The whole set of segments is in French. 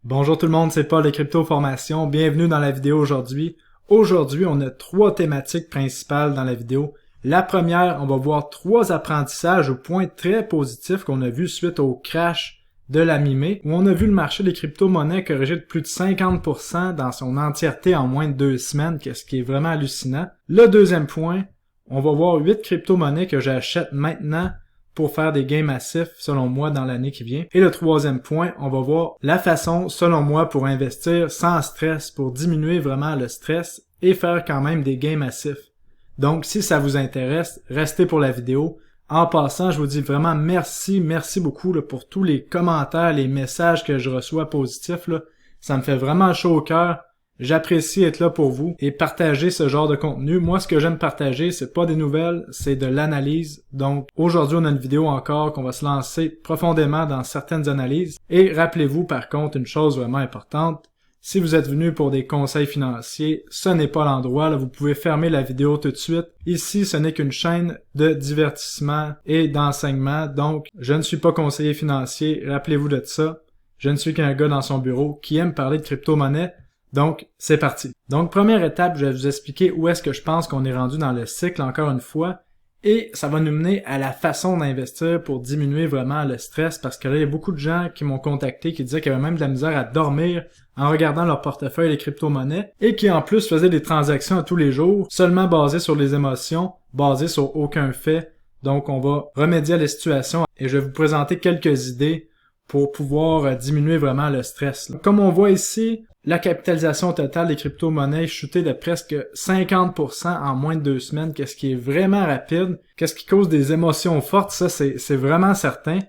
Bonjour tout le monde, c'est Paul de Crypto Formation. Bienvenue dans la vidéo aujourd'hui. Aujourd'hui, on a trois thématiques principales dans la vidéo. La première, on va voir trois apprentissages ou points très positifs qu'on a vus suite au crash de la mi-mai, où on a vu le marché des crypto-monnaies corriger de plus de 50% dans son entièreté en moins de 2 semaines, ce qui est vraiment hallucinant. Le deuxième point, on va voir 8 crypto-monnaies que j'achète maintenant pour faire des gains massifs, selon moi, dans l'année qui vient. Et le troisième point, on va voir la façon, selon moi, pour investir sans stress, pour diminuer vraiment le stress et faire quand même des gains massifs. Donc, si ça vous intéresse, restez pour la vidéo. En passant, je vous dis vraiment merci beaucoup là, pour tous les commentaires, les messages que je reçois positifs. Là. Ça me fait vraiment chaud au cœur. J'apprécie être là pour vous et partager ce genre de contenu. Moi, ce que j'aime partager, c'est pas des nouvelles, c'est de l'analyse. Donc, aujourd'hui, on a une vidéo encore qu'on va se lancer profondément dans certaines analyses. Et rappelez-vous, par contre, une chose vraiment importante. Si vous êtes venu pour des conseils financiers, ce n'est pas l'endroit. Là, vous pouvez fermer la vidéo tout de suite. Ici, ce n'est qu'une chaîne de divertissement et d'enseignement. Donc, je ne suis pas conseiller financier. Rappelez-vous de ça. Je ne suis qu'un gars dans son bureau qui aime parler de crypto-monnaie. Donc, c'est parti. Donc, première étape, je vais vous expliquer où est-ce que je pense qu'on est rendu dans le cycle, encore une fois, et ça va nous mener à la façon d'investir pour diminuer vraiment le stress, parce que là, il y a beaucoup de gens qui m'ont contacté, qui disaient qu'ils avaient même de la misère à dormir en regardant leur portefeuille et crypto-monnaies, et qui en plus faisaient des transactions à tous les jours, seulement basées sur les émotions, basées sur aucun fait. Donc, on va remédier à la situation, et je vais vous présenter quelques idées pour pouvoir diminuer vraiment le stress. Comme on voit ici, la capitalisation totale des crypto-monnaies chutait de presque 50% en moins de 2 semaines, qu'est-ce qui est vraiment rapide, qu'est-ce qui cause des émotions fortes, ça c'est vraiment certain.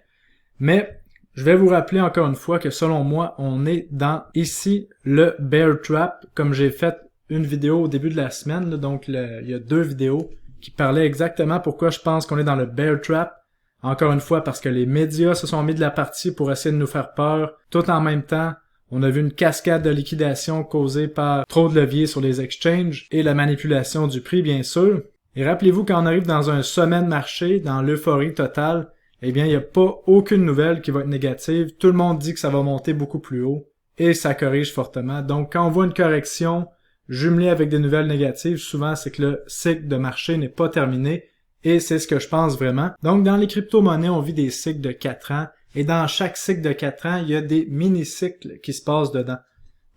Mais je vais vous rappeler encore une fois que selon moi, on est dans ici le bear trap, comme j'ai fait une vidéo au début de la semaine, là, donc il y a 2 vidéos qui parlaient exactement pourquoi je pense qu'on est dans le bear trap. Encore une fois, parce que les médias se sont mis de la partie pour essayer de nous faire peur, tout en même temps. On a vu une cascade de liquidation causée par trop de leviers sur les exchanges et la manipulation du prix, bien sûr. Et rappelez-vous, quand on arrive dans un sommet de marché, dans l'euphorie totale, eh bien, il n'y a pas aucune nouvelle qui va être négative. Tout le monde dit que ça va monter beaucoup plus haut et ça corrige fortement. Donc, quand on voit une correction jumelée avec des nouvelles négatives, souvent, c'est que le cycle de marché n'est pas terminé et c'est ce que je pense vraiment. Donc, dans les crypto-monnaies, on vit des cycles de 4 ans. Et dans chaque cycle de 4 ans, il y a des mini-cycles qui se passent dedans.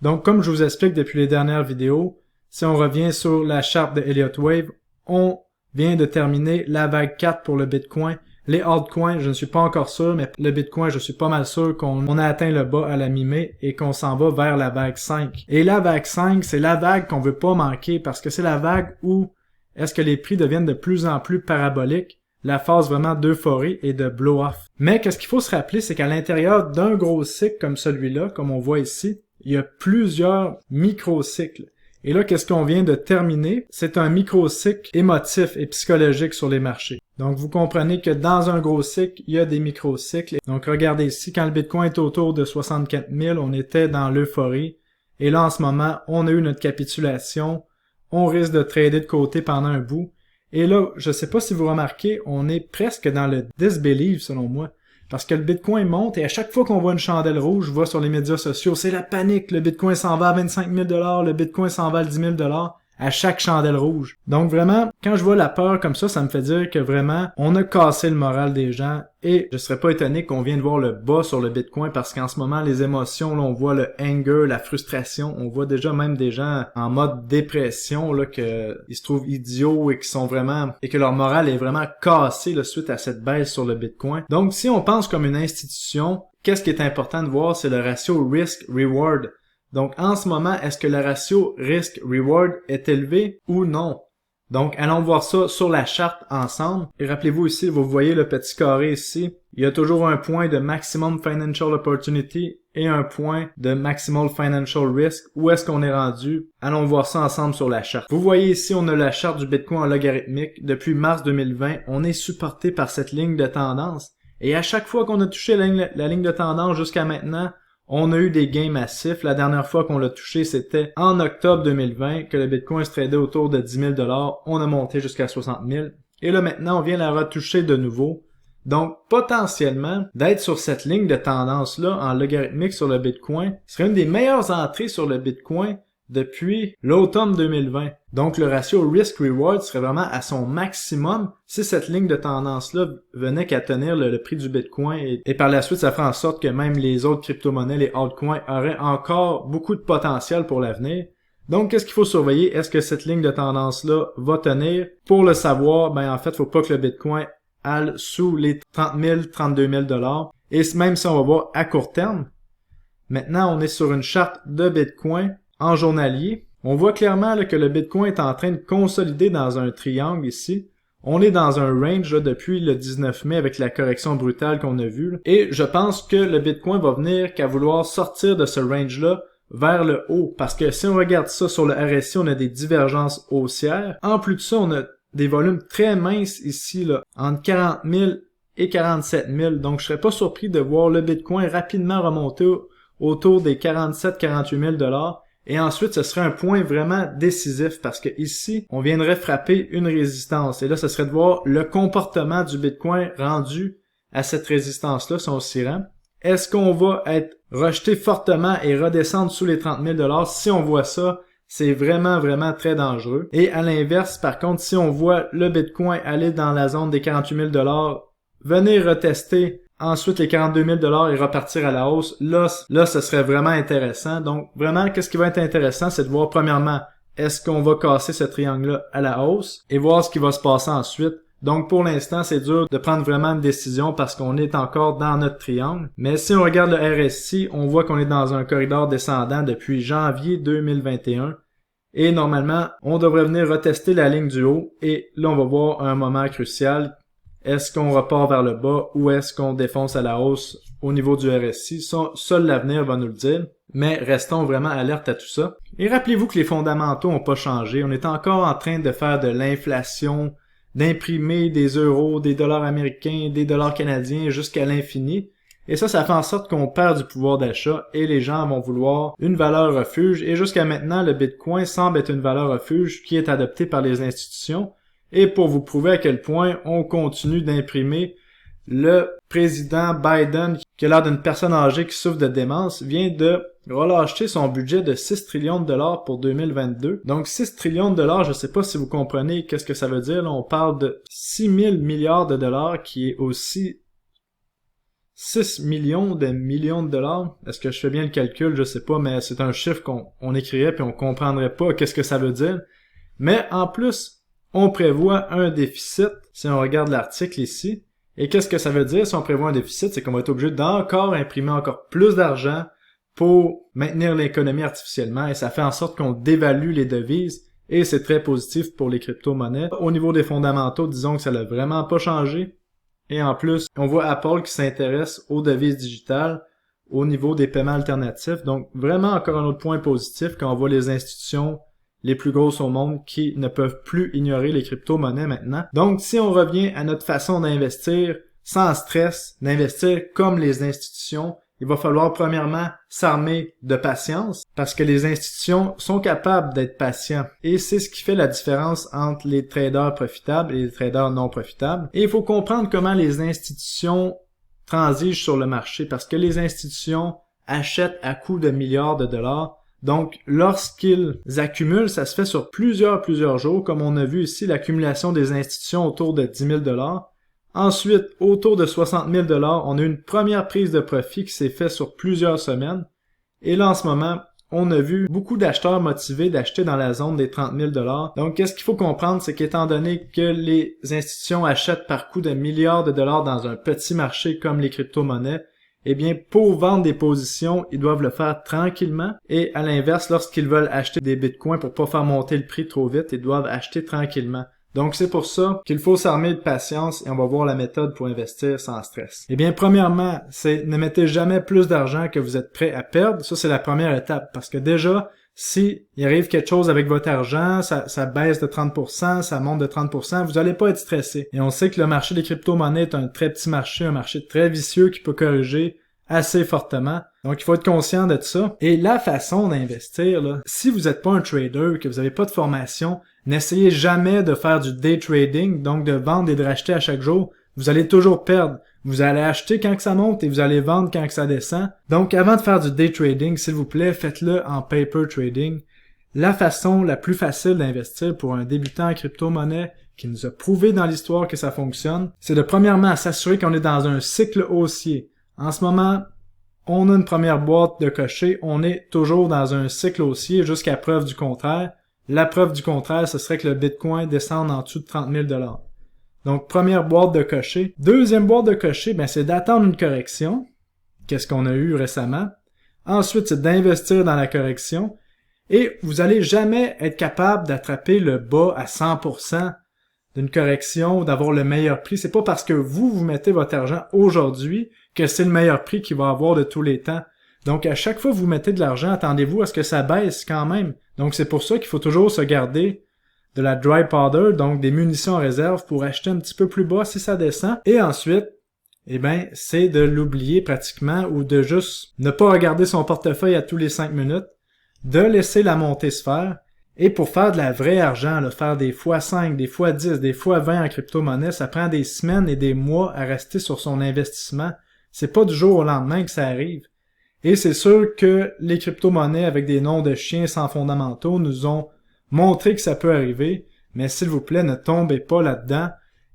Donc, comme je vous explique depuis les dernières vidéos, si on revient sur la charte de Elliott Wave, on vient de terminer la vague 4 pour le Bitcoin. Les altcoins, je ne suis pas encore sûr, mais le Bitcoin, je suis pas mal sûr qu'on a atteint le bas à la mi-mai et qu'on s'en va vers la vague 5. Et la vague 5, c'est la vague qu'on veut pas manquer parce que c'est la vague où est-ce que les prix deviennent de plus en plus paraboliques. La phase vraiment d'euphorie et de blow-off. Mais qu'est-ce qu'il faut se rappeler, c'est qu'à l'intérieur d'un gros cycle comme celui-là, comme on voit ici, il y a plusieurs micro-cycles. Et là, qu'est-ce qu'on vient de terminer? C'est un micro-cycle émotif et psychologique sur les marchés. Donc, vous comprenez que dans un gros cycle, il y a des micro-cycles. Donc, regardez ici, quand le Bitcoin est autour de 64 000, on était dans l'euphorie. Et là, en ce moment, on a eu notre capitulation. On risque de trader de côté pendant un bout. Et là, je sais pas si vous remarquez, on est presque dans le disbelief selon moi. Parce que le Bitcoin monte et à chaque fois qu'on voit une chandelle rouge, je vois sur les médias sociaux, c'est la panique, le Bitcoin s'en va à 25 000 $, le Bitcoin s'en va à 10 000 $, à chaque chandelle rouge. Donc vraiment, quand je vois la peur comme ça me fait dire que vraiment, on a cassé le moral des gens et je serais pas étonné qu'on vienne voir le bas sur le Bitcoin parce qu'en ce moment, les émotions, là, on voit le anger, la frustration, on voit déjà même des gens en mode dépression, là, que ils se trouvent idiots et qui sont vraiment, et que leur morale est vraiment cassée, là, suite à cette baisse sur le Bitcoin. Donc, si on pense comme une institution, qu'est-ce qui est important de voir, c'est le ratio risk-reward. Donc, en ce moment, est-ce que le ratio risk-reward est élevé ou non? Donc, allons voir ça sur la charte ensemble. Et rappelez-vous ici, vous voyez le petit carré ici. Il y a toujours un point de maximum financial opportunity et un point de maximal financial risk. Où est-ce qu'on est rendu? Allons voir ça ensemble sur la charte. Vous voyez ici, on a la charte du Bitcoin en logarithmique. Depuis mars 2020, on est supporté par cette ligne de tendance. Et à chaque fois qu'on a touché la ligne de tendance jusqu'à maintenant, on a eu des gains massifs. La dernière fois qu'on l'a touché, c'était en octobre 2020, que le Bitcoin se tradait autour de 10 000 $. On a monté jusqu'à 60 000. Et là, maintenant, on vient la retoucher de nouveau. Donc, potentiellement, d'être sur cette ligne de tendance-là en logarithmique sur le Bitcoin serait une des meilleures entrées sur le Bitcoin depuis l'automne 2020. Donc, le ratio risk-reward serait vraiment à son maximum si cette ligne de tendance-là venait qu'à tenir le prix du Bitcoin et par la suite, ça ferait en sorte que même les autres crypto-monnaies, les altcoins, auraient encore beaucoup de potentiel pour l'avenir. Donc, qu'est-ce qu'il faut surveiller? Est-ce que cette ligne de tendance-là va tenir? Pour le savoir, en fait, faut pas que le Bitcoin aille sous les 30 000, 32 000 $. Et même si on va voir à court terme, maintenant, on est sur une charte de Bitcoin en journalier. On voit clairement là, que le Bitcoin est en train de consolider dans un triangle ici. On est dans un range là, depuis le 19 mai avec la correction brutale qu'on a vue. Là. Et je pense que le Bitcoin va venir qu'à vouloir sortir de ce range-là vers le haut. Parce que si on regarde ça sur le RSI, on a des divergences haussières. En plus de ça, on a des volumes très minces ici, là, entre 40 000 et 47 000. Donc, je serais pas surpris de voir le Bitcoin rapidement remonter autour des 47-48 000 $. Et ensuite, ce serait un point vraiment décisif parce que ici, on viendrait frapper une résistance. Et là, ce serait de voir le comportement du Bitcoin rendu à cette résistance-là, si on s'y rend. Est-ce qu'on va être rejeté fortement et redescendre sous les 30 000 $? Si on voit ça, c'est vraiment, vraiment très dangereux. Et à l'inverse, par contre, si on voit le Bitcoin aller dans la zone des 48 000 $, venir retester ensuite les 42 000 $ et repartir à la hausse, là, ce serait vraiment intéressant. Donc, vraiment, qu'est-ce qui va être intéressant, c'est de voir premièrement, est-ce qu'on va casser ce triangle-là à la hausse et voir ce qui va se passer ensuite. Donc, pour l'instant, c'est dur de prendre vraiment une décision parce qu'on est encore dans notre triangle. Mais si on regarde le RSI, on voit qu'on est dans un corridor descendant depuis janvier 2021. Et normalement, on devrait venir retester la ligne du haut. Et là, on va voir un moment crucial. Est-ce qu'on repart vers le bas ou est-ce qu'on défonce à la hausse au niveau du RSI? Seul l'avenir va nous le dire. Mais restons vraiment alertes à tout ça. Et rappelez-vous que les fondamentaux n'ont pas changé. On est encore en train de faire de l'inflation, d'imprimer des euros, des dollars américains, des dollars canadiens jusqu'à l'infini. Et ça fait en sorte qu'on perd du pouvoir d'achat et les gens vont vouloir une valeur refuge. Et jusqu'à maintenant, le Bitcoin semble être une valeur refuge qui est adoptée par les institutions. Et pour vous prouver à quel point on continue d'imprimer, le président Biden, qui a l'air d'une personne âgée qui souffre de démence, vient de relâcher son budget de 6 trillions de dollars pour 2022. Donc 6 trillions de dollars, je ne sais pas si vous comprenez qu'est-ce que ça veut dire. Là, on parle de 6 000 milliards de dollars qui est aussi 6 millions de dollars. Est-ce que je fais bien le calcul? Je sais pas, mais c'est un chiffre qu'on écrirait puis on comprendrait pas qu'est-ce que ça veut dire. Mais en plus, on prévoit un déficit, si on regarde l'article ici. Et qu'est-ce que ça veut dire si on prévoit un déficit? C'est qu'on va être obligé d'encore imprimer encore plus d'argent pour maintenir l'économie artificiellement et ça fait en sorte qu'on dévalue les devises et c'est très positif pour les crypto-monnaies. Au niveau des fondamentaux, disons que ça n'a vraiment pas changé. Et en plus, on voit Apple qui s'intéresse aux devises digitales au niveau des paiements alternatifs. Donc vraiment encore un autre point positif quand on voit les institutions les plus grosses au monde qui ne peuvent plus ignorer les crypto-monnaies maintenant. Donc, si on revient à notre façon d'investir sans stress, d'investir comme les institutions, il va falloir premièrement s'armer de patience parce que les institutions sont capables d'être patients et c'est ce qui fait la différence entre les traders profitables et les traders non profitables. Et il faut comprendre comment les institutions transigent sur le marché parce que les institutions achètent à coût de milliards de dollars. Donc, lorsqu'ils accumulent, ça se fait sur plusieurs jours, comme on a vu ici, l'accumulation des institutions autour de 10 000 $. Ensuite, autour de 60 000 $, on a une première prise de profit qui s'est faite sur plusieurs semaines. Et là, en ce moment, on a vu beaucoup d'acheteurs motivés d'acheter dans la zone des 30 000 $. Donc, qu'est-ce qu'il faut comprendre, c'est qu'étant donné que les institutions achètent par coût de milliards de dollars dans un petit marché comme les crypto-monnaies, eh bien, pour vendre des positions, ils doivent le faire tranquillement. Et à l'inverse, lorsqu'ils veulent acheter des bitcoins pour pas faire monter le prix trop vite, ils doivent acheter tranquillement. Donc, c'est pour ça qu'il faut s'armer de patience et on va voir la méthode pour investir sans stress. Eh bien, premièrement, c'est ne mettez jamais plus d'argent que vous êtes prêt à perdre. Ça, c'est la première étape. Parce que déjà, si il arrive quelque chose avec votre argent, ça baisse de 30%, ça monte de 30%, vous n'allez pas être stressé. Et on sait que le marché des crypto-monnaies est un très petit marché, un marché très vicieux qui peut corriger assez fortement. Donc, il faut être conscient de ça. Et la façon d'investir, là, si vous n'êtes pas un trader, que vous n'avez pas de formation, n'essayez jamais de faire du day trading, donc de vendre et de racheter à chaque jour, vous allez toujours perdre. Vous allez acheter quand que ça monte et vous allez vendre quand que ça descend. Donc avant de faire du day trading, s'il vous plaît, faites-le en paper trading. La façon la plus facile d'investir pour un débutant en crypto-monnaie qui nous a prouvé dans l'histoire que ça fonctionne, c'est de premièrement s'assurer qu'on est dans un cycle haussier. En ce moment, on a une première boîte de cocher, on est toujours dans un cycle haussier jusqu'à preuve du contraire. La preuve du contraire, ce serait que le Bitcoin descende en dessous de 30 000 $. Donc, première boîte de cocher. Deuxième boîte de cocher, c'est d'attendre une correction. Qu'est-ce qu'on a eu récemment? Ensuite, c'est d'investir dans la correction. Et vous allez jamais être capable d'attraper le bas à 100% d'une correction ou d'avoir le meilleur prix. C'est pas parce que vous mettez votre argent aujourd'hui que c'est le meilleur prix qu'il va avoir de tous les temps. Donc, à chaque fois que vous mettez de l'argent, attendez-vous à ce que ça baisse quand même. Donc, c'est pour ça qu'il faut toujours se garder de la dry powder, donc des munitions en réserve pour acheter un petit peu plus bas si ça descend. Et ensuite, c'est de l'oublier pratiquement ou de juste ne pas regarder son portefeuille à tous les 5 minutes, de laisser la montée se faire. Et pour faire de la vraie argent, faire des fois 5, des fois 10, des fois 20 en crypto-monnaie, ça prend des semaines et des mois à rester sur son investissement. C'est pas du jour au lendemain que ça arrive. Et c'est sûr que les crypto-monnaies avec des noms de chiens sans fondamentaux nous ont montré que ça peut arriver, mais s'il vous plaît, ne tombez pas là-dedans.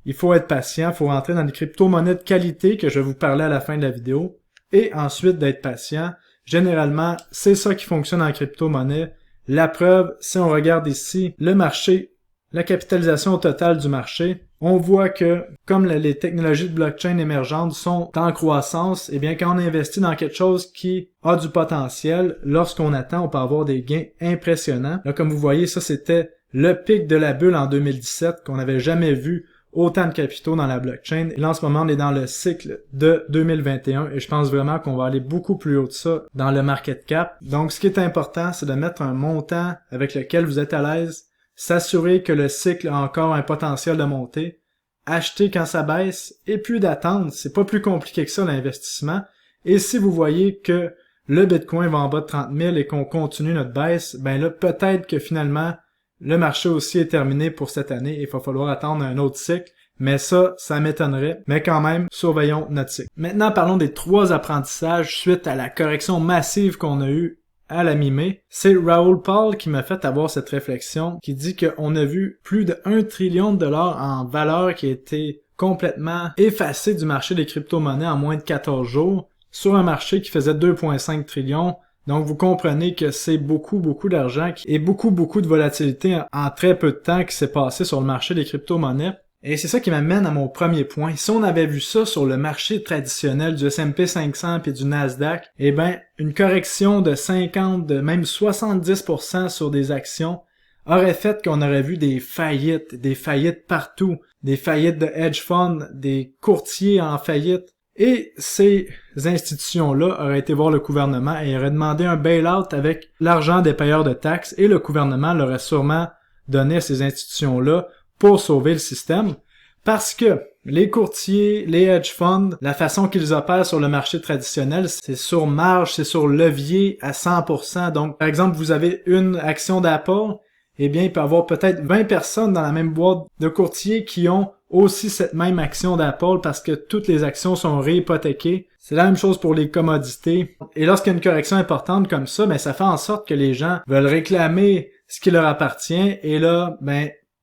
Il faut être patient, il faut rentrer dans des crypto-monnaies de qualité que je vais vous parler à la fin de la vidéo, et ensuite d'être patient. Généralement, c'est ça qui fonctionne en crypto-monnaie. La preuve, si on regarde ici le marché, la capitalisation totale du marché, on voit que comme les technologies de blockchain émergentes sont en croissance, quand on investit dans quelque chose qui a du potentiel, lorsqu'on attend, on peut avoir des gains impressionnants. Là, comme vous voyez, ça c'était le pic de la bulle en 2017 qu'on n'avait jamais vu autant de capitaux dans la blockchain. Et là, en ce moment, on est dans le cycle de 2021 et je pense vraiment qu'on va aller beaucoup plus haut de ça dans le market cap. Donc, ce qui est important, c'est de mettre un montant avec lequel vous êtes à l'aise, s'assurer que le cycle a encore un potentiel de montée, acheter quand ça baisse et puis d'attendre. C'est pas plus compliqué que ça l'investissement. Et si vous voyez que le Bitcoin va en bas de 30 000 et qu'on continue notre baisse, là, peut-être que finalement, le marché aussi est terminé pour cette année et il va falloir attendre un autre cycle. Mais ça m'étonnerait. Mais quand même, surveillons notre cycle. Maintenant, parlons des 3 apprentissages suite à la correction massive qu'on a eue à la mi-mai. C'est Raoul Pal qui m'a fait avoir cette réflexion, qui dit qu'on a vu plus de 1 trillion de dollars en valeur qui a été complètement effacée du marché des crypto-monnaies en moins de 14 jours, sur un marché qui faisait 2,5 trillions. Donc vous comprenez que c'est beaucoup d'argent et beaucoup de volatilité en très peu de temps qui s'est passé sur le marché des crypto-monnaies. Et c'est ça qui m'amène à mon premier point. Si on avait vu ça sur le marché traditionnel du S&P 500 et du Nasdaq, une correction de 50, de même 70% sur des actions aurait fait qu'on aurait vu des faillites partout, des faillites de hedge funds, des courtiers en faillite. Et ces institutions-là auraient été voir le gouvernement et auraient demandé un bail-out avec l'argent des payeurs de taxes et le gouvernement leur aurait sûrement donné à ces institutions-là pour sauver le système. Parce que les courtiers, les hedge funds, la façon qu'ils opèrent sur le marché traditionnel, c'est sur marge, c'est sur levier à 100%. Donc, par exemple, vous avez une action d'Apple, il peut y avoir peut-être 20 personnes dans la même boîte de courtiers qui ont aussi cette même action d'Apple parce que toutes les actions sont réhypothéquées. C'est la même chose pour les commodités. Et lorsqu'il y a une correction importante comme ça, ça fait en sorte que les gens veulent réclamer ce qui leur appartient et là,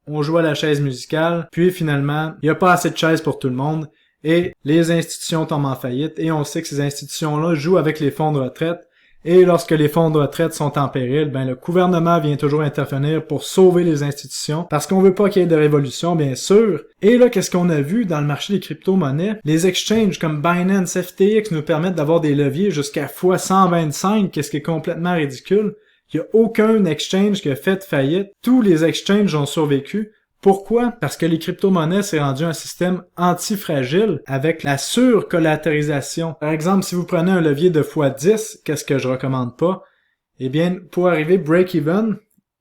on joue à la chaise musicale, puis finalement, il n'y a pas assez de chaises pour tout le monde et les institutions tombent en faillite et on sait que ces institutions-là jouent avec les fonds de retraite. Et lorsque les fonds de retraite sont en péril, le gouvernement vient toujours intervenir pour sauver les institutions parce qu'on veut pas qu'il y ait de révolution, bien sûr. Et là, qu'est-ce qu'on a vu dans le marché des crypto-monnaies? Les exchanges comme Binance, FTX nous permettent d'avoir des leviers jusqu'à x125, qu'est-ce qui est complètement ridicule. Il n'y a aucun exchange qui a fait faillite. Tous les exchanges ont survécu. Pourquoi? Parce que les crypto-monnaies, c'est rendu un système antifragile avec la surcollatéralisation. Par exemple, si vous prenez un levier de x10, qu'est-ce que je recommande pas? Pour arriver break-even,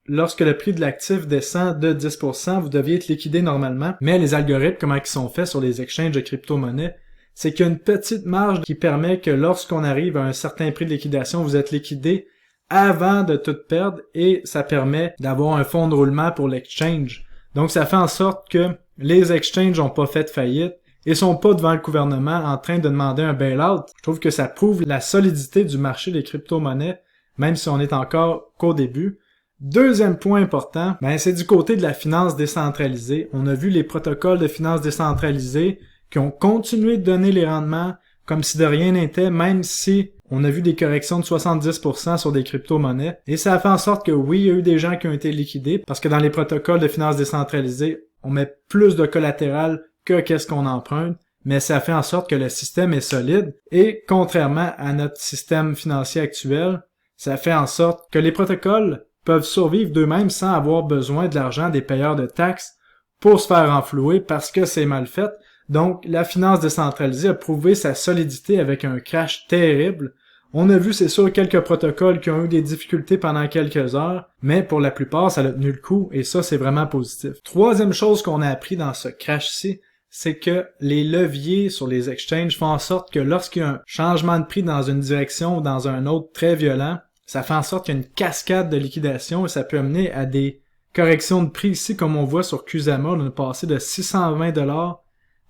lorsque le prix de l'actif descend de 10%, vous deviez être liquidé normalement. Mais les algorithmes, comment ils sont faits sur les exchanges de crypto-monnaies, c'est qu'il y a une petite marge qui permet que lorsqu'on arrive à un certain prix de liquidation, vous êtes liquidé avant de tout perdre et ça permet d'avoir un fonds de roulement pour l'exchange. Donc ça fait en sorte que les exchanges n'ont pas fait faillite et sont pas devant le gouvernement en train de demander un bail-out. Je trouve que ça prouve la solidité du marché des crypto-monnaies, même si on est encore qu'au début. Deuxième point important, c'est du côté de la finance décentralisée. On a vu les protocoles de finance décentralisée qui ont continué de donner les rendements comme si de rien n'était, même si on a vu des corrections de 70% sur des crypto-monnaies. Et ça a fait en sorte que oui, il y a eu des gens qui ont été liquidés, parce que dans les protocoles de finance décentralisée, on met plus de collatéral que qu'est-ce qu'on emprunte, mais ça fait en sorte que le système est solide. Et contrairement à notre système financier actuel, ça fait en sorte que les protocoles peuvent survivre d'eux-mêmes sans avoir besoin de l'argent des payeurs de taxes pour se faire renflouer parce que c'est mal fait. Donc, la finance décentralisée a prouvé sa solidité avec un crash terrible. On a vu, c'est sûr, quelques protocoles qui ont eu des difficultés pendant quelques heures, mais pour la plupart, ça a tenu le coup, et ça, c'est vraiment positif. Troisième chose qu'on a appris dans ce crash-ci, c'est que les leviers sur les exchanges font en sorte que lorsqu'il y a un changement de prix dans une direction ou dans un autre très violent, ça fait en sorte qu'il y a une cascade de liquidation et ça peut amener à des corrections de prix ici, comme on voit sur Kusama, on est passé de 620$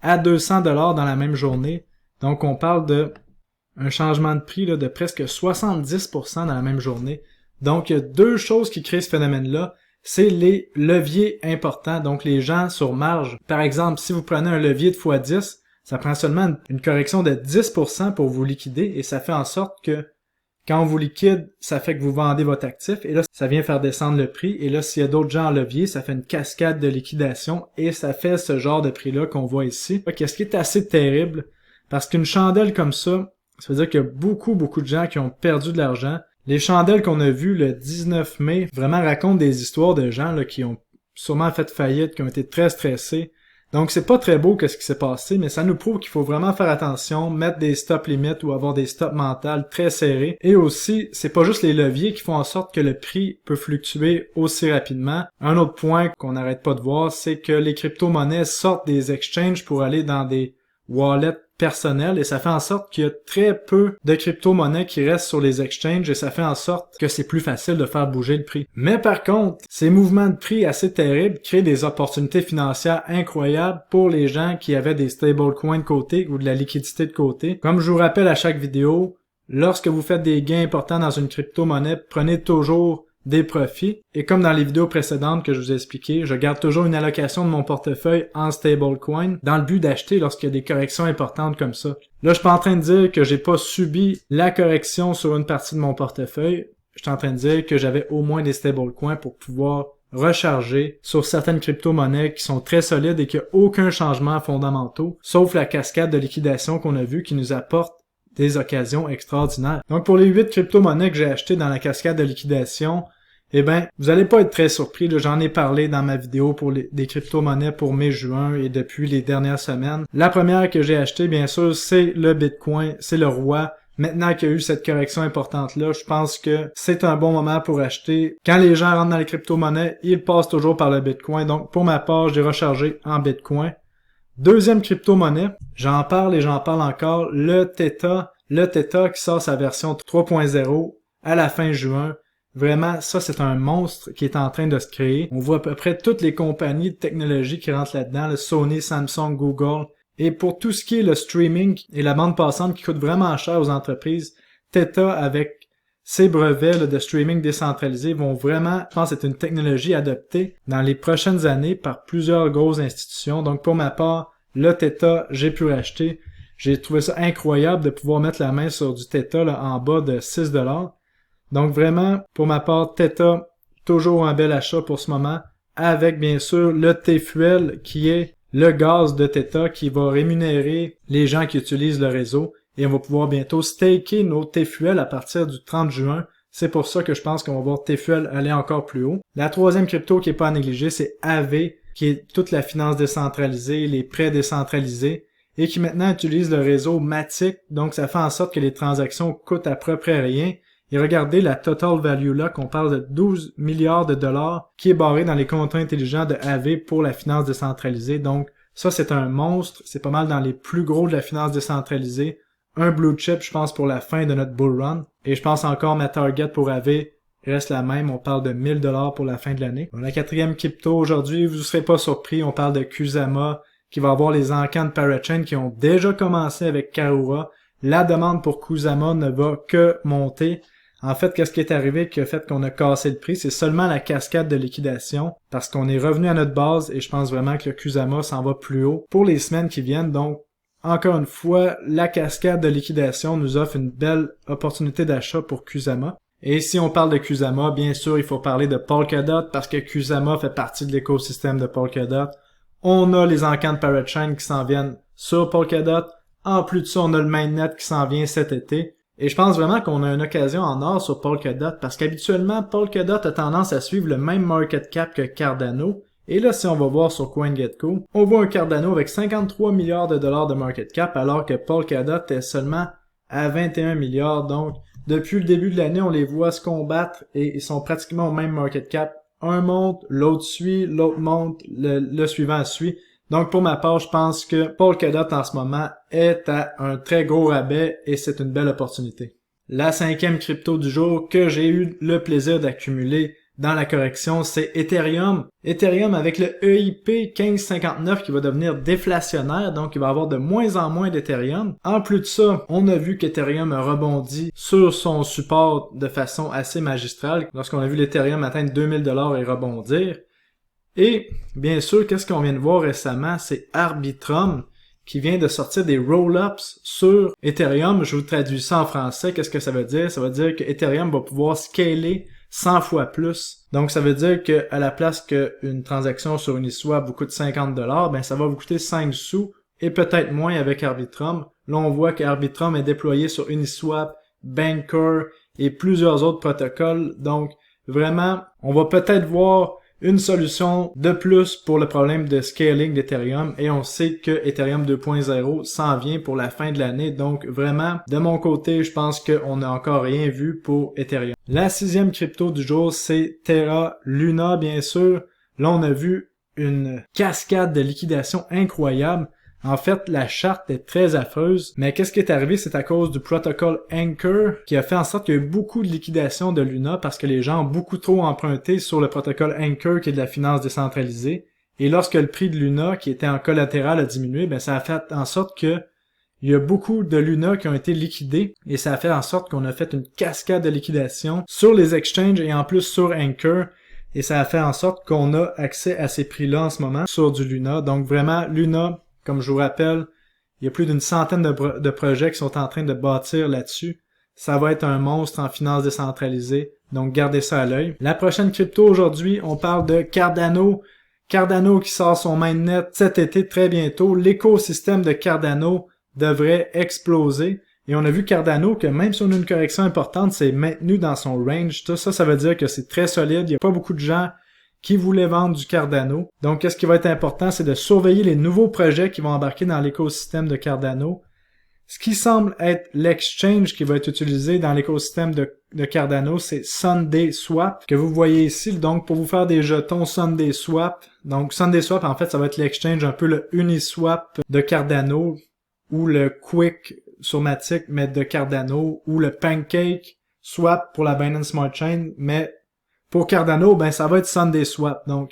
à 200$ dans la même journée. Donc, on parle de un changement de prix là, de presque 70% dans la même journée. Donc, il y a deux choses qui créent ce phénomène-là. C'est les leviers importants, donc les gens sur marge. Par exemple, si vous prenez un levier de x10, ça prend seulement une correction de 10% pour vous liquider et ça fait en sorte que quand on vous liquide, ça fait que vous vendez votre actif et là, ça vient faire descendre le prix. Et là, s'il y a d'autres gens en levier, ça fait une cascade de liquidation et ça fait ce genre de prix-là qu'on voit ici. Ce qui est assez terrible parce qu'une chandelle comme ça veut dire qu'il y a beaucoup de gens qui ont perdu de l'argent. Les chandelles qu'on a vues le 19 mai vraiment racontent des histoires de gens là, qui ont sûrement fait faillite, qui ont été très stressés. Donc, c'est pas très beau qu'est-ce qui s'est passé, mais ça nous prouve qu'il faut vraiment faire attention, mettre des stop limits ou avoir des stops mentales très serrés. Et aussi, c'est pas juste les leviers qui font en sorte que le prix peut fluctuer aussi rapidement. Un autre point qu'on n'arrête pas de voir, c'est que les crypto-monnaies sortent des exchanges pour aller dans des wallets personnels et ça fait en sorte qu'il y a très peu de crypto-monnaies qui restent sur les exchanges et ça fait en sorte que c'est plus facile de faire bouger le prix. Mais par contre, ces mouvements de prix assez terribles créent des opportunités financières incroyables pour les gens qui avaient des stablecoins de côté ou de la liquidité de côté. Comme je vous rappelle à chaque vidéo, lorsque vous faites des gains importants dans une crypto-monnaie, prenez toujours des profits. Et comme dans les vidéos précédentes que je vous ai expliqué, je garde toujours une allocation de mon portefeuille en stablecoin dans le but d'acheter lorsqu'il y a des corrections importantes comme ça. Là, je suis pas en train de dire que j'ai pas subi la correction sur une partie de mon portefeuille. Je suis en train de dire que j'avais au moins des stablecoins pour pouvoir recharger sur certaines crypto-monnaies qui sont très solides et qui n'ont aucun changement fondamentaux, sauf la cascade de liquidation qu'on a vue qui nous apporte des occasions extraordinaires. Donc pour les 8 crypto-monnaies que j'ai achetées dans la cascade de liquidation, vous allez pas être très surpris. J'en ai parlé dans ma vidéo pour des crypto-monnaies pour mai-juin et depuis les dernières semaines. La première que j'ai achetée, bien sûr, c'est le Bitcoin, c'est le roi. Maintenant qu'il y a eu cette correction importante-là, je pense que c'est un bon moment pour acheter. Quand les gens rentrent dans les crypto-monnaies, ils passent toujours par le Bitcoin. Donc pour ma part, j'ai rechargé en Bitcoin. Deuxième crypto-monnaie, j'en parle et j'en parle encore, le Theta qui sort sa version 3.0 à la fin juin. Vraiment, ça c'est un monstre qui est en train de se créer. On voit à peu près toutes les compagnies de technologie qui rentrent là-dedans, le Sony, Samsung, Google. Et pour tout ce qui est le streaming et la bande passante qui coûte vraiment cher aux entreprises, Theta avec ces brevets là, de streaming décentralisé vont vraiment, je pense, être une technologie adoptée dans les prochaines années par plusieurs grosses institutions. Donc pour ma part, le Theta, j'ai pu racheter. J'ai trouvé ça incroyable de pouvoir mettre la main sur du Theta là, en bas de 6$. Donc vraiment, pour ma part, Theta, toujours un bel achat pour ce moment, avec bien sûr le T-Fuel qui est le gaz de Theta qui va rémunérer les gens qui utilisent le réseau. Et on va pouvoir bientôt staker nos T-Fuel à partir du 30 juin. C'est pour ça que je pense qu'on va voir T-Fuel aller encore plus haut. La troisième crypto qui est pas à négliger, c'est AV, qui est toute la finance décentralisée, les prêts décentralisés, et qui maintenant utilise le réseau Matic. Donc ça fait en sorte que les transactions coûtent à peu près rien. Et regardez la total value là, qu'on parle de 12 milliards de dollars, qui est barré dans les contrats intelligents de AV pour la finance décentralisée. Donc ça, c'est un monstre. C'est pas mal dans les plus gros de la finance décentralisée. Un blue chip, je pense, pour la fin de notre bull run. Et je pense encore ma target pour AV reste la même. On parle de 1000$ pour la fin de l'année. Bon, la quatrième crypto aujourd'hui, vous ne serez pas surpris. On parle de Kusama, qu'il va y avoir les encans de Parachain qui ont déjà commencé avec Karura. La demande pour Kusama ne va que monter. En fait, qu'est-ce qui est arrivé qui a fait qu'on a cassé le prix? C'est seulement la cascade de liquidation parce qu'on est revenu à notre base et je pense vraiment que le Kusama s'en va plus haut pour les semaines qui viennent. Donc, encore une fois, la cascade de liquidation nous offre une belle opportunité d'achat pour Kusama. Et si on parle de Kusama, bien sûr, il faut parler de Polkadot parce que Kusama fait partie de l'écosystème de Polkadot. On a les encans de Parachain qui s'en viennent sur Polkadot. En plus de ça, on a le mainnet qui s'en vient cet été. Et je pense vraiment qu'on a une occasion en or sur Polkadot parce qu'habituellement, Polkadot a tendance à suivre le même market cap que Cardano. Et là, si on va voir sur CoinGecko, on voit un Cardano avec 53 milliards de dollars de market cap alors que Polkadot est seulement à 21 milliards. Donc, depuis le début de l'année, on les voit se combattre et ils sont pratiquement au même market cap. Un monte, l'autre suit, l'autre monte, le suivant suit. Donc, pour ma part, je pense que Polkadot en ce moment est à un très gros rabais et c'est une belle opportunité. La 5e crypto du jour que j'ai eu le plaisir d'accumuler dans la correction, c'est Ethereum. Ethereum avec le EIP 1559 qui va devenir déflationnaire, donc il va y avoir de moins en moins d'Ethereum. En plus de ça, on a vu qu'Ethereum a rebondi sur son support de façon assez magistrale lorsqu'on a vu l'Ethereum atteindre 2000 $ et rebondir. Et bien sûr, qu'est-ce qu'on vient de voir récemment, c'est Arbitrum qui vient de sortir des roll-ups sur Ethereum. Je vous traduis ça en français. Qu'est-ce que ça veut dire? Ça veut dire que Ethereum va pouvoir scaler 100 fois plus. Donc, ça veut dire que à la place qu'une transaction sur Uniswap vous coûte 50 $, ben ça va vous coûter 5 sous et peut-être moins avec Arbitrum. Là, on voit qu'Arbitrum est déployé sur Uniswap, Bancor et plusieurs autres protocoles. Donc, vraiment, on va peut-être voir une solution de plus pour le problème de scaling d'Ethereum et on sait que Ethereum 2.0 s'en vient pour la fin de l'année. Donc vraiment, de mon côté, je pense qu'on n'a encore rien vu pour Ethereum. La 6e crypto du jour, c'est Terra Luna, bien sûr. Là, on a vu une cascade de liquidation incroyable. En fait, la charte est très affreuse, mais qu'est-ce qui est arrivé? C'est à cause du protocole Anchor qui a fait en sorte qu'il y a eu beaucoup de liquidation de Luna parce que les gens ont beaucoup trop emprunté sur le protocole Anchor qui est de la finance décentralisée. Et lorsque le prix de Luna, qui était en collatéral, a diminué, ben ça a fait en sorte que il y a beaucoup de Luna qui ont été liquidés et ça a fait en sorte qu'on a fait une cascade de liquidation sur les exchanges et en plus sur Anchor. Et ça a fait en sorte qu'on a accès à ces prix-là en ce moment sur du Luna. Donc vraiment, Luna, comme je vous rappelle, il y a plus d'une centaine de projets qui sont en train de bâtir là-dessus. Ça va être un monstre en finance décentralisée, donc gardez ça à l'œil. La prochaine crypto aujourd'hui, on parle de Cardano. Cardano qui sort son mainnet cet été très bientôt. L'écosystème de Cardano devrait exploser. Et on a vu Cardano que même si on a une correction importante, c'est maintenu dans son range. Tout ça, ça veut dire que c'est très solide. Il n'y a pas beaucoup de gens qui voulaient vendre du Cardano. Donc, qu'est-ce qui va être important, c'est de surveiller les nouveaux projets qui vont embarquer dans l'écosystème de Cardano. Ce qui semble être l'exchange qui va être utilisé dans l'écosystème de Cardano, c'est SundaeSwap, que vous voyez ici. Donc, pour vous faire des jetons SundaeSwap. Donc, SundaeSwap, en fait, ça va être l'exchange, un peu le Uniswap de Cardano, ou le Quick sur Matic, mais de Cardano, ou le Pancake Swap pour la Binance Smart Chain, mais pour Cardano, ben ça va être SundaeSwap. Donc,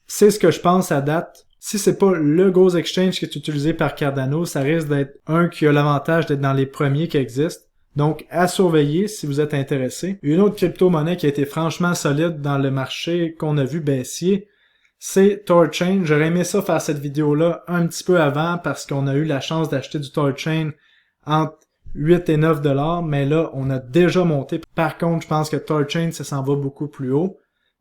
c'est ce que je pense à date. Si c'est pas le gros exchange qui est utilisé par Cardano, ça risque d'être un qui a l'avantage d'être dans les premiers qui existent. Donc, à surveiller si vous êtes intéressé. Une autre crypto-monnaie qui a été franchement solide dans le marché qu'on a vu baissier, c'est Thorchain. J'aurais aimé ça faire cette vidéo-là un petit peu avant parce qu'on a eu la chance d'acheter du Thorchain entre 8 et 9 $, mais là, on a déjà monté. Par contre, je pense que Thorchain, ça s'en va beaucoup plus haut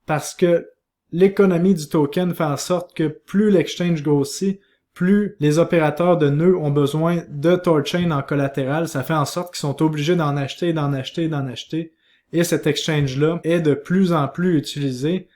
parce que l'économie du token fait en sorte que plus l'exchange grossit, plus les opérateurs de nœuds ont besoin de Thorchain en collatéral. Ça fait en sorte qu'ils sont obligés d'en acheter, d'en acheter, d'en acheter. Et cet exchange-là est de plus en plus utilisé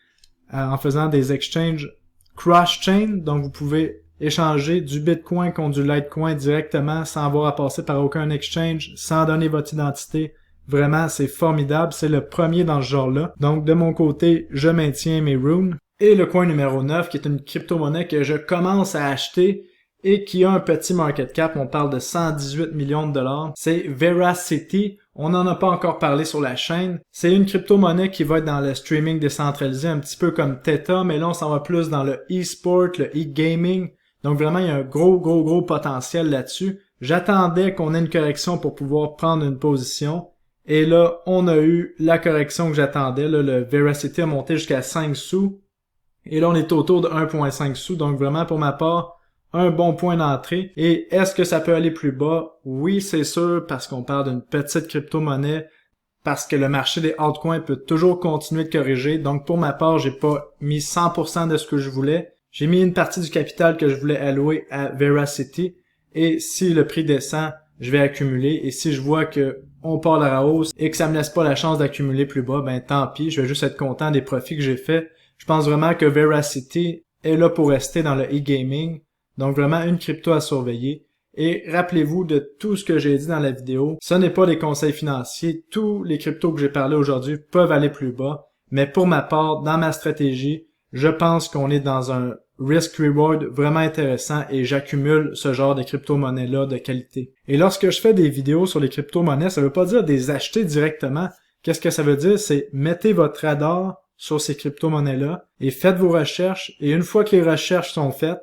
en faisant des exchanges cross-chain. Donc, vous pouvez échanger du Bitcoin contre du Litecoin directement sans avoir à passer par aucun exchange, sans donner votre identité. Vraiment, c'est formidable. C'est le premier dans ce genre-là. Donc, de mon côté, je maintiens mes runes. Et le coin numéro 9, qui est une crypto-monnaie que je commence à acheter et qui a un petit market cap. On parle de 118 millions de dollars. C'est Veracity. On n'en a pas encore parlé sur la chaîne. C'est une crypto-monnaie qui va être dans le streaming décentralisé, un petit peu comme Theta, mais là, on s'en va plus dans le e-sport, le e-gaming. Donc vraiment, il y a un gros potentiel là-dessus. J'attendais qu'on ait une correction pour pouvoir prendre une position. Et là, on a eu la correction que j'attendais. Là, le Veracity a monté jusqu'à 5 sous. Et là, on est autour de 1,5 sous. Donc vraiment, pour ma part, un bon point d'entrée. Et est-ce que ça peut aller plus bas? Oui, c'est sûr, parce qu'on parle d'une petite crypto-monnaie, parce que le marché des altcoins peut toujours continuer de corriger. Donc pour ma part, j'ai pas mis 100% de ce que je voulais. J'ai mis une partie du capital que je voulais allouer à Veracity. Et si le prix descend, je vais accumuler. Et si je vois que on part à la hausse et que ça me laisse pas la chance d'accumuler plus bas, ben tant pis, je vais juste être content des profits que j'ai faits. Je pense vraiment que Veracity est là pour rester dans le e-gaming. Donc vraiment une crypto à surveiller. Et rappelez-vous de tout ce que j'ai dit dans la vidéo. Ce n'est pas des conseils financiers. Tous les cryptos que j'ai parlé aujourd'hui peuvent aller plus bas. Mais pour ma part, dans ma stratégie, je pense qu'on est dans un risk-reward vraiment intéressant et j'accumule ce genre de crypto-monnaies-là de qualité. Et lorsque je fais des vidéos sur les crypto-monnaies, ça veut pas dire des acheter directement. Qu'est-ce que ça veut dire? C'est mettez votre radar sur ces crypto-monnaies-là et faites vos recherches. Et une fois que les recherches sont faites,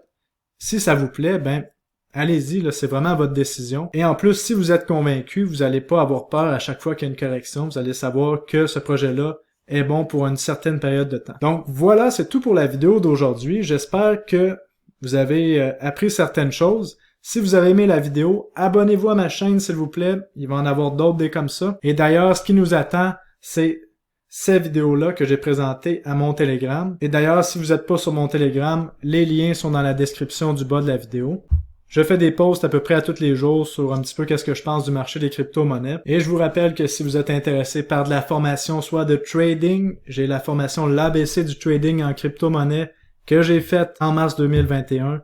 si ça vous plaît, ben allez-y, là, c'est vraiment votre décision. Et en plus, si vous êtes convaincu, vous n'allez pas avoir peur à chaque fois qu'il y a une correction. Vous allez savoir que ce projet-là est bon pour une certaine période de temps. Donc voilà, c'est tout pour la vidéo d'aujourd'hui. J'espère que vous avez appris certaines choses. Si vous avez aimé la vidéo, abonnez-vous à ma chaîne s'il vous plaît. Il va en avoir d'autres des comme ça. Et d'ailleurs, ce qui nous attend, c'est ces vidéos-là que j'ai présentées à mon Telegram. Et d'ailleurs, si vous n'êtes pas sur mon Telegram, les liens sont dans la description du bas de la vidéo. Je fais des posts à peu près à tous les jours sur un petit peu qu'est-ce que je pense du marché des crypto-monnaies. Et je vous rappelle que si vous êtes intéressé par de la formation soit de trading, j'ai la formation l'ABC du trading en crypto-monnaie que j'ai faite en mars 2021.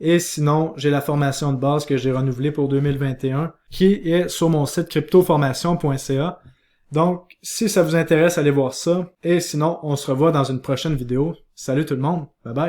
Et sinon, j'ai la formation de base que j'ai renouvelée pour 2021 qui est sur mon site cryptoformation.ca. Donc, si ça vous intéresse, allez voir ça. Et sinon, on se revoit dans une prochaine vidéo. Salut tout le monde. Bye bye.